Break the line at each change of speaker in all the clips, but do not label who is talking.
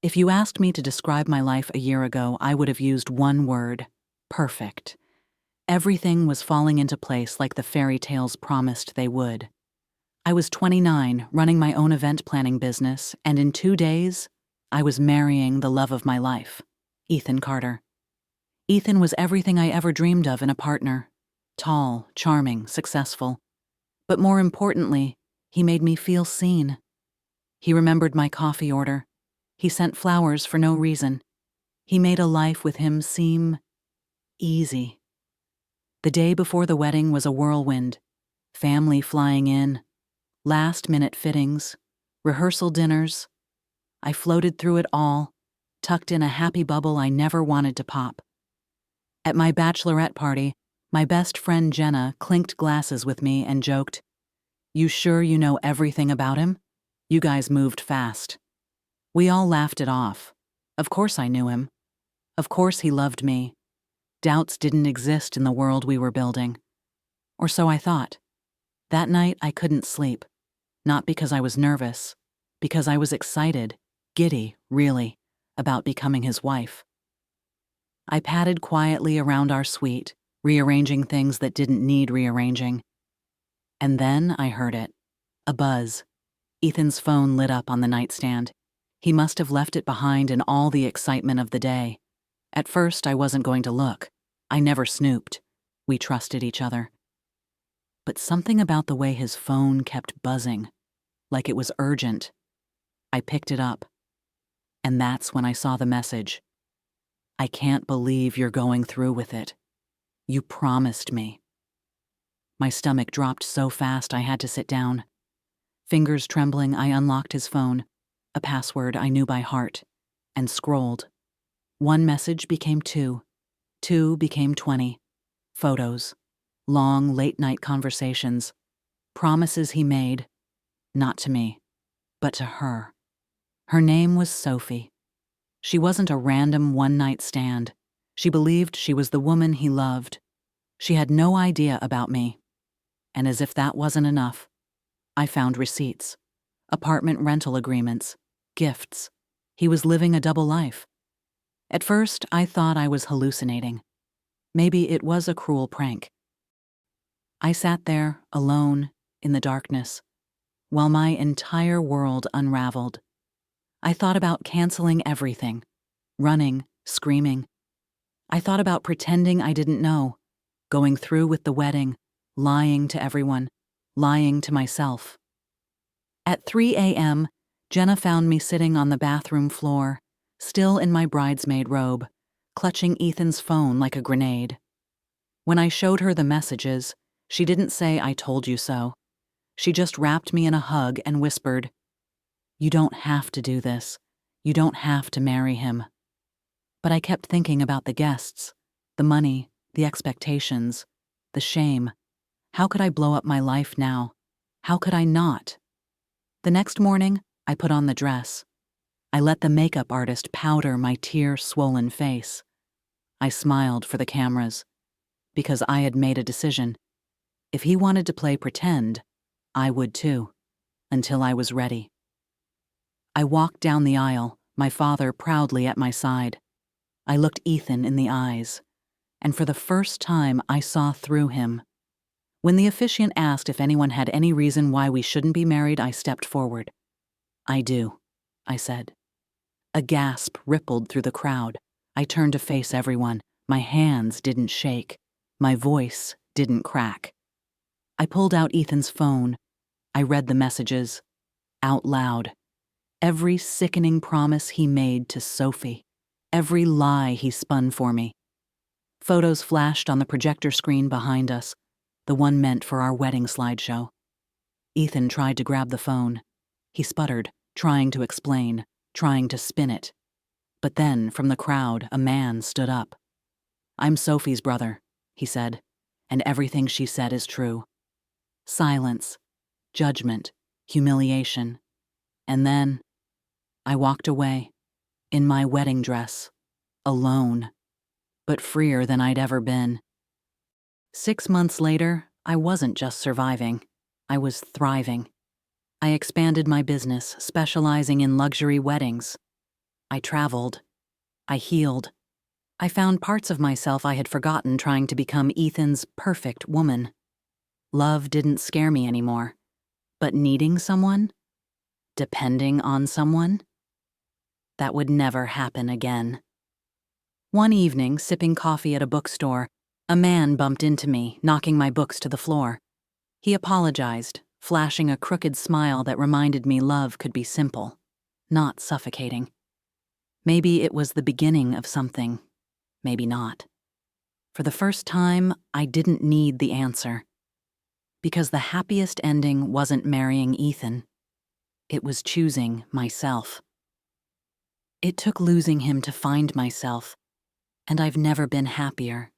If you asked me to describe my life a year ago, I would have used one word: perfect. Everything was falling into place like the fairy tales promised they would. I was 29, running my own event planning business, and in 2 days, I was marrying the love of my life, Ethan Carter. Ethan was everything I ever dreamed of in a partner: tall, charming, successful. But more importantly, he made me feel seen. He remembered my coffee order. He sent flowers for no reason. He made a life with him seem easy. The day before the wedding was a whirlwind. Family flying in, last-minute fittings, rehearsal dinners. I floated through it all, tucked in a happy bubble I never wanted to pop. At my bachelorette party, my best friend Jenna clinked glasses with me and joked, "You sure you know everything about him? You guys moved fast." We all laughed it off. Of course I knew him. Of course he loved me. Doubts didn't exist in the world we were building. Or so I thought. That night I couldn't sleep. Not because I was nervous, because I was excited, giddy, really, about becoming his wife. I padded quietly around our suite, rearranging things that didn't need rearranging. And then I heard it. A buzz. Ethan's phone lit up on the nightstand. He must have left it behind in all the excitement of the day. At first, I wasn't going to look. I never snooped. We trusted each other. But something about the way his phone kept buzzing, like it was urgent. I picked it up. And that's when I saw the message. "I can't believe you're going through with it. You promised me." My stomach dropped so fast I had to sit down. Fingers trembling, I unlocked his phone, a password I knew by heart, and scrolled. One message became 2. 2 became 20. Photos. Long, late-night conversations. Promises he made, not to me, but to her. Her name was Sophie. She wasn't a random one-night stand. She believed she was the woman he loved. She had no idea about me. And as if that wasn't enough, I found receipts, apartment rental agreements, gifts. He was living a double life. At first, I thought I was hallucinating. Maybe it was a cruel prank. I sat there, alone, in the darkness, while my entire world unraveled. I thought about canceling everything, running, screaming. I thought about pretending I didn't know, going through with the wedding, lying to everyone, lying to myself. At 3 a.m., Jenna found me sitting on the bathroom floor, still in my bridesmaid robe, clutching Ethan's phone like a grenade. When I showed her the messages, she didn't say "I told you so." She just wrapped me in a hug and whispered, "You don't have to do this. You don't have to marry him." But I kept thinking about the guests, the money, the expectations, the shame. How could I blow up my life now? How could I not? The next morning, I put on the dress. I let the makeup artist powder my tear-swollen face. I smiled for the cameras, because I had made a decision. If he wanted to play pretend, I would too, until I was ready. I walked down the aisle, my father proudly at my side. I looked Ethan in the eyes, and for the first time I saw through him. When the officiant asked if anyone had any reason why we shouldn't be married, I stepped forward. "I do," I said. A gasp rippled through the crowd. I turned to face everyone. My hands didn't shake. My voice didn't crack. I pulled out Ethan's phone. I read the messages, out loud. Every sickening promise he made to Sophie. Every lie he spun for me. Photos flashed on the projector screen behind us, the one meant for our wedding slideshow. Ethan tried to grab the phone. He sputtered, trying to explain, trying to spin it. But then, from the crowd, a man stood up. "I'm Sophie's brother," he said, "and everything she said is true." Silence, judgment, humiliation. And then I walked away, in my wedding dress, alone, but freer than I'd ever been. 6 months later, I wasn't just surviving. I was thriving. I expanded my business, specializing in luxury weddings. I traveled. I healed. I found parts of myself I had forgotten trying to become Ethan's perfect woman. Love didn't scare me anymore. But needing someone? Depending on someone? That would never happen again. One evening, sipping coffee at a bookstore, a man bumped into me, knocking my books to the floor. He apologized, flashing a crooked smile that reminded me love could be simple, not suffocating. Maybe it was the beginning of something, maybe not. For the first time, I didn't need the answer. Because the happiest ending wasn't marrying Ethan. It was choosing myself. It took losing him to find myself, and I've never been happier.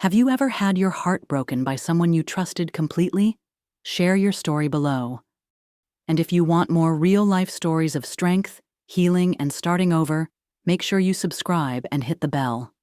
Have you ever had your heart broken by someone you trusted completely? Share your story below. And if you want more real-life stories of strength, healing, and starting over, make sure you subscribe and hit the bell.